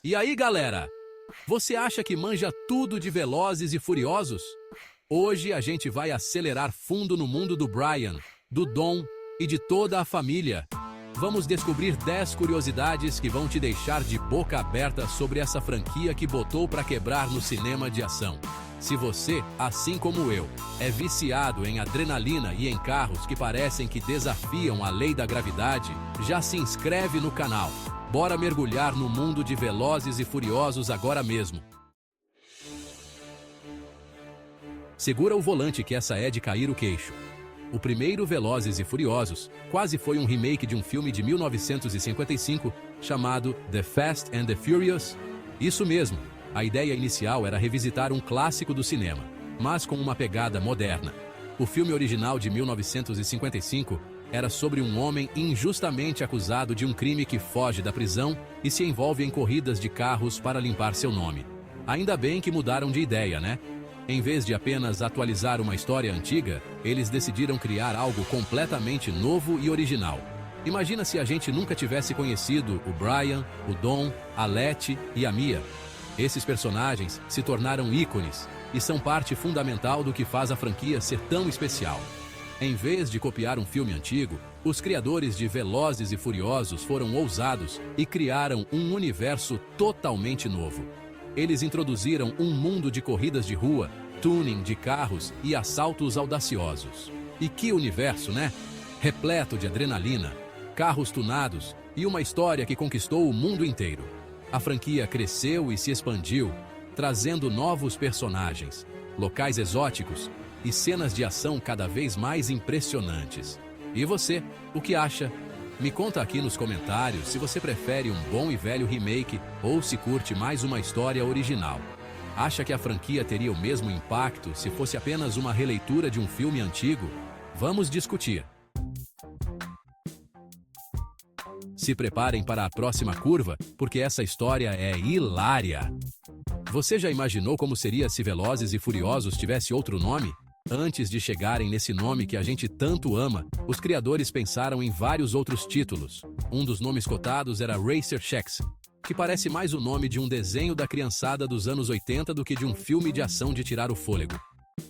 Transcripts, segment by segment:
E aí, galera? Você acha que manja tudo de Velozes e Furiosos? Hoje a gente vai acelerar fundo no mundo do Brian, do Dom e de toda a família. Vamos descobrir 10 curiosidades que vão te deixar de boca aberta sobre essa franquia que botou pra quebrar no cinema de ação. Se você, assim como eu, é viciado em adrenalina e em carros que parecem que desafiam a lei da gravidade, já se inscreve no canal. Bora mergulhar no mundo de Velozes e Furiosos agora mesmo. Segura o volante que essa é de cair o queixo. O primeiro Velozes e Furiosos quase foi um remake de um filme de 1955 chamado The Fast and the Furious. Isso mesmo, a ideia inicial era revisitar um clássico do cinema, mas com uma pegada moderna. O filme original de 1955 era sobre um homem injustamente acusado de um crime que foge da prisão e se envolve em corridas de carros para limpar seu nome. Ainda bem que mudaram de ideia, né? Em vez de apenas atualizar uma história antiga, eles decidiram criar algo completamente novo e original. Imagina se a gente nunca tivesse conhecido o Brian, o Dom, a Letty e a Mia. Esses personagens se tornaram ícones e são parte fundamental do que faz a franquia ser tão especial. Em vez de copiar um filme antigo, os criadores de Velozes e Furiosos foram ousados e criaram um universo totalmente novo. Eles introduziram um mundo de corridas de rua, tuning de carros e assaltos audaciosos. E que universo, né? Repleto de adrenalina, carros tunados e uma história que conquistou o mundo inteiro. A franquia cresceu e se expandiu, trazendo novos personagens, locais exóticos e cenas de ação cada vez mais impressionantes. E você, o que acha? Me conta aqui nos comentários se você prefere um bom e velho remake ou se curte mais uma história original. Acha que a franquia teria o mesmo impacto se fosse apenas uma releitura de um filme antigo? Vamos discutir. Se preparem para a próxima curva, porque essa história é hilária. Você já imaginou como seria se Velozes e Furiosos tivesse outro nome? Antes de chegarem nesse nome que a gente tanto ama, os criadores pensaram em vários outros títulos. Um dos nomes cotados era Racer X, que parece mais o nome de um desenho da criançada dos anos 80 do que de um filme de ação de tirar o fôlego.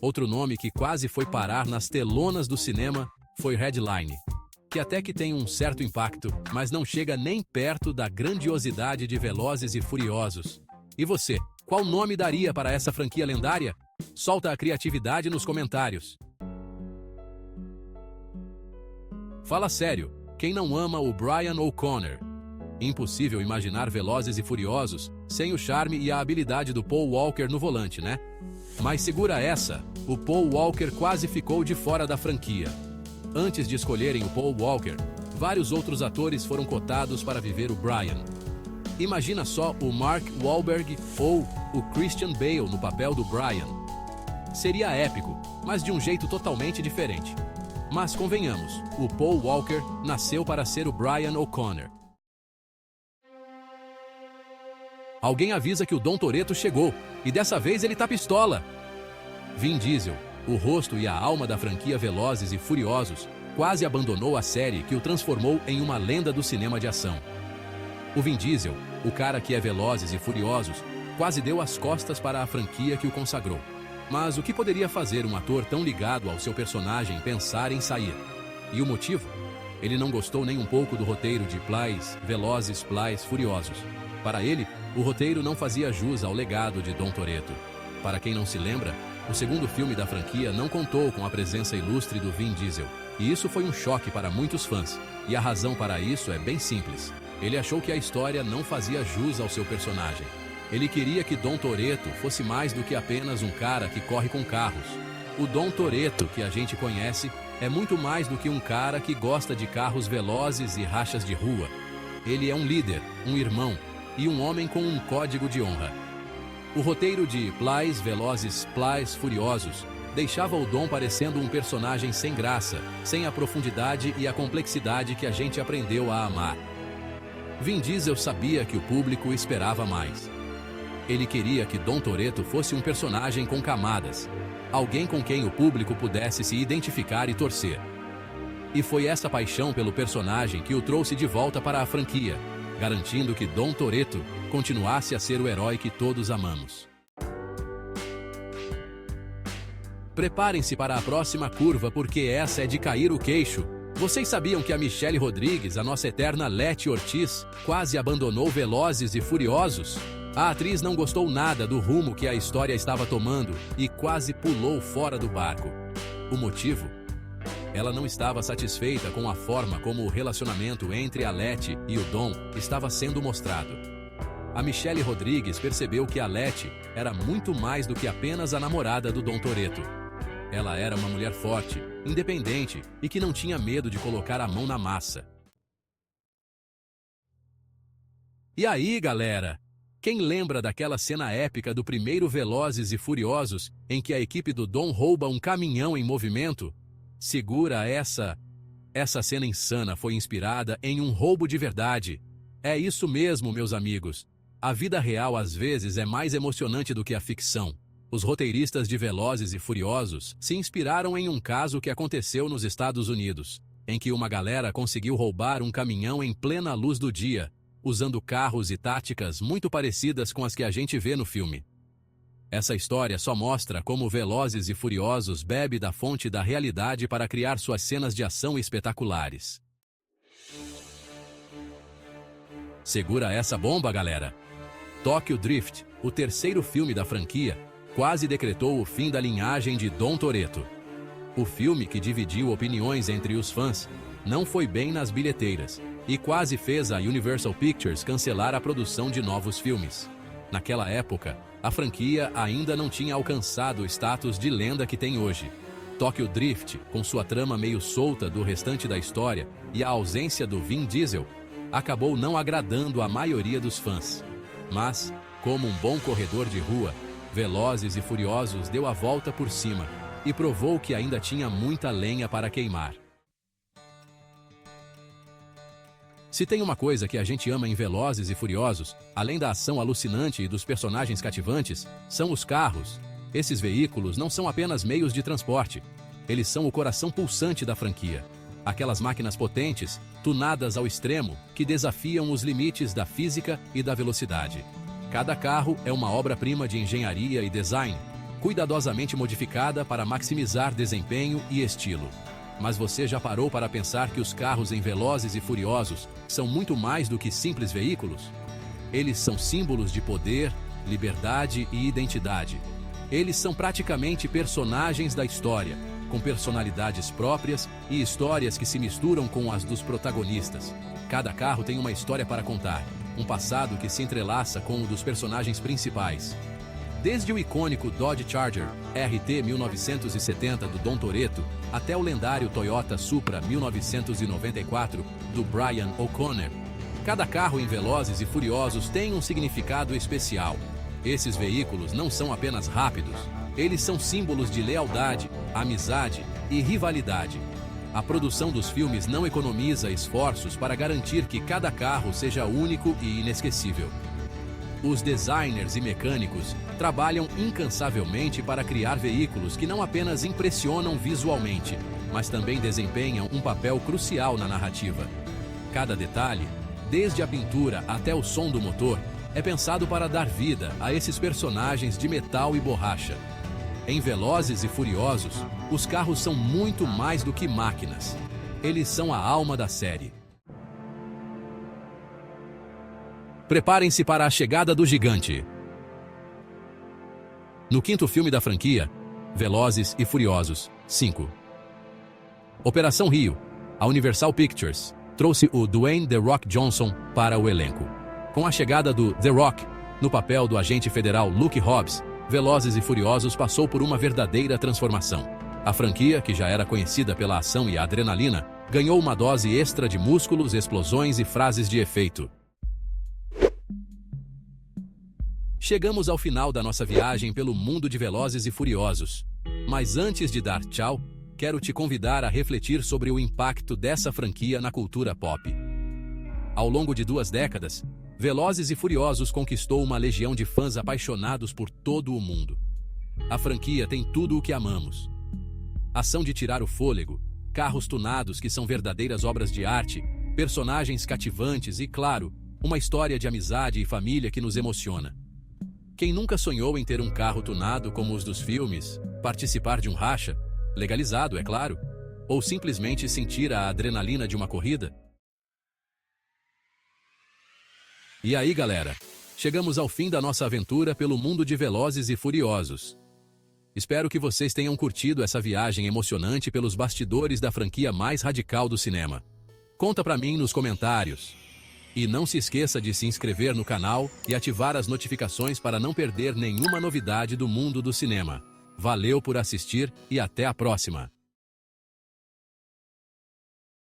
Outro nome que quase foi parar nas telonas do cinema foi Redline, que até que tem um certo impacto, mas não chega nem perto da grandiosidade de Velozes e Furiosos. E você, qual nome daria para essa franquia lendária? Solta a criatividade nos comentários. Fala sério, quem não ama o Brian O'Connor? Impossível imaginar Velozes e Furiosos sem o charme e a habilidade do Paul Walker no volante, né? Mas segura essa, o Paul Walker quase ficou de fora da franquia. Antes de escolherem o Paul Walker, vários outros atores foram cotados para viver o Brian. Imagina só o Mark Wahlberg ou o Christian Bale no papel do Brian. Seria épico, mas de um jeito totalmente diferente. Mas convenhamos, o Paul Walker nasceu para ser o Brian O'Connor. Alguém avisa que o Dom Toretto chegou, e dessa vez ele tá pistola. Vin Diesel, o rosto e a alma da franquia Velozes e Furiosos, quase abandonou a série que o transformou em uma lenda do cinema de ação. O Vin Diesel, o cara que é Velozes e Furiosos, quase deu as costas para a franquia que o consagrou. Mas o que poderia fazer um ator tão ligado ao seu personagem pensar em sair? E o motivo? Ele não gostou nem um pouco do roteiro de Velozes, Furiosos. Para ele, o roteiro não fazia jus ao legado de Dom Toretto. Para quem não se lembra, o segundo filme da franquia não contou com a presença ilustre do Vin Diesel. E isso foi um choque para muitos fãs. E a razão para isso é bem simples. Ele achou que a história não fazia jus ao seu personagem. Ele queria que Dom Toretto fosse mais do que apenas um cara que corre com carros. O Dom Toretto que a gente conhece é muito mais do que um cara que gosta de carros velozes e rachas de rua. Ele é um líder, um irmão e um homem com um código de honra. O roteiro de Velozes, Furiosos deixava o Dom parecendo um personagem sem graça, sem a profundidade e a complexidade que a gente aprendeu a amar. Vin Diesel sabia que o público esperava mais. Ele queria que Dom Toretto fosse um personagem com camadas, alguém com quem o público pudesse se identificar e torcer. E foi essa paixão pelo personagem que o trouxe de volta para a franquia, garantindo que Dom Toretto continuasse a ser o herói que todos amamos. Preparem-se para a próxima curva, porque essa é de cair o queixo. Vocês sabiam que a Michelle Rodrigues, a nossa eterna Letty Ortiz, quase abandonou Velozes e Furiosos? A atriz não gostou nada do rumo que a história estava tomando e quase pulou fora do barco. O motivo? Ela não estava satisfeita com a forma como o relacionamento entre a Letty e o Dom estava sendo mostrado. A Michelle Rodrigues percebeu que a Letty era muito mais do que apenas a namorada do Dom Toretto. Ela era uma mulher forte, independente e que não tinha medo de colocar a mão na massa. E aí, galera? Quem lembra daquela cena épica do primeiro Velozes e Furiosos em que a equipe do Dom rouba um caminhão em movimento? Segura essa! Essa cena insana foi inspirada em um roubo de verdade. É isso mesmo, meus amigos. A vida real às vezes é mais emocionante do que a ficção. Os roteiristas de Velozes e Furiosos se inspiraram em um caso que aconteceu nos Estados Unidos, em que uma galera conseguiu roubar um caminhão em plena luz do dia, usando carros e táticas muito parecidas com as que a gente vê no filme. Essa história só mostra como Velozes e Furiosos bebe da fonte da realidade para criar suas cenas de ação espetaculares. Segura essa bomba, galera! Tokyo Drift, o terceiro filme da franquia, quase decretou o fim da linhagem de Dom Toretto. O filme, que dividiu opiniões entre os fãs, não foi bem nas bilheteiras e quase fez a Universal Pictures cancelar a produção de novos filmes. Naquela época, a franquia ainda não tinha alcançado o status de lenda que tem hoje. Tokyo Drift, com sua trama meio solta do restante da história e a ausência do Vin Diesel, acabou não agradando a maioria dos fãs. Mas, como um bom corredor de rua, Velozes e Furiosos deu a volta por cima e provou que ainda tinha muita lenha para queimar. Se tem uma coisa que a gente ama em Velozes e Furiosos, além da ação alucinante e dos personagens cativantes, são os carros. Esses veículos não são apenas meios de transporte. Eles são o coração pulsante da franquia. Aquelas máquinas potentes, tunadas ao extremo, que desafiam os limites da física e da velocidade. Cada carro é uma obra-prima de engenharia e design, cuidadosamente modificada para maximizar desempenho e estilo. Mas você já parou para pensar que os carros em Velozes e Furiosos são muito mais do que simples veículos? Eles são símbolos de poder, liberdade e identidade. Eles são praticamente personagens da história, com personalidades próprias e histórias que se misturam com as dos protagonistas. Cada carro tem uma história para contar, um passado que se entrelaça com o dos personagens principais. Desde o icônico Dodge Charger RT 1970 do Dom Toretto, até o lendário Toyota Supra 1994 do Brian O'Connor. Cada carro em Velozes e Furiosos tem um significado especial. Esses veículos não são apenas rápidos, eles são símbolos de lealdade, amizade e rivalidade. A produção dos filmes não economiza esforços para garantir que cada carro seja único e inesquecível. Os designers e mecânicos trabalham incansavelmente para criar veículos que não apenas impressionam visualmente, mas também desempenham um papel crucial na narrativa. Cada detalhe, desde a pintura até o som do motor, é pensado para dar vida a esses personagens de metal e borracha. Em Velozes e Furiosos, os carros são muito mais do que máquinas. Eles são a alma da série. Preparem-se para a chegada do gigante. No quinto filme da franquia, Velozes e Furiosos 5. Operação Rio, a Universal Pictures trouxe o Dwayne The Rock Johnson para o elenco. Com a chegada do The Rock, no papel do agente federal Luke Hobbs, Velozes e Furiosos passou por uma verdadeira transformação. A franquia, que já era conhecida pela ação e a adrenalina, ganhou uma dose extra de músculos, explosões e frases de efeito. Chegamos ao final da nossa viagem pelo mundo de Velozes e Furiosos. Mas antes de dar tchau, quero te convidar a refletir sobre o impacto dessa franquia na cultura pop. Ao longo de 2 décadas, Velozes e Furiosos conquistou uma legião de fãs apaixonados por todo o mundo. A franquia tem tudo o que amamos. Ação de tirar o fôlego, carros tunados que são verdadeiras obras de arte, personagens cativantes e, claro, Uma história de amizade e família que nos emociona. Quem nunca sonhou em ter um carro tunado como os dos filmes, participar de um racha, legalizado, é claro, ou simplesmente sentir a adrenalina de uma corrida? E aí, galera? Chegamos ao fim da nossa aventura pelo mundo de Velozes e Furiosos. Espero que vocês tenham curtido essa viagem emocionante pelos bastidores da franquia mais radical do cinema. Conta pra mim nos comentários. E não se esqueça de se inscrever no canal e ativar as notificações para não perder nenhuma novidade do mundo do cinema. Valeu por assistir e até a próxima!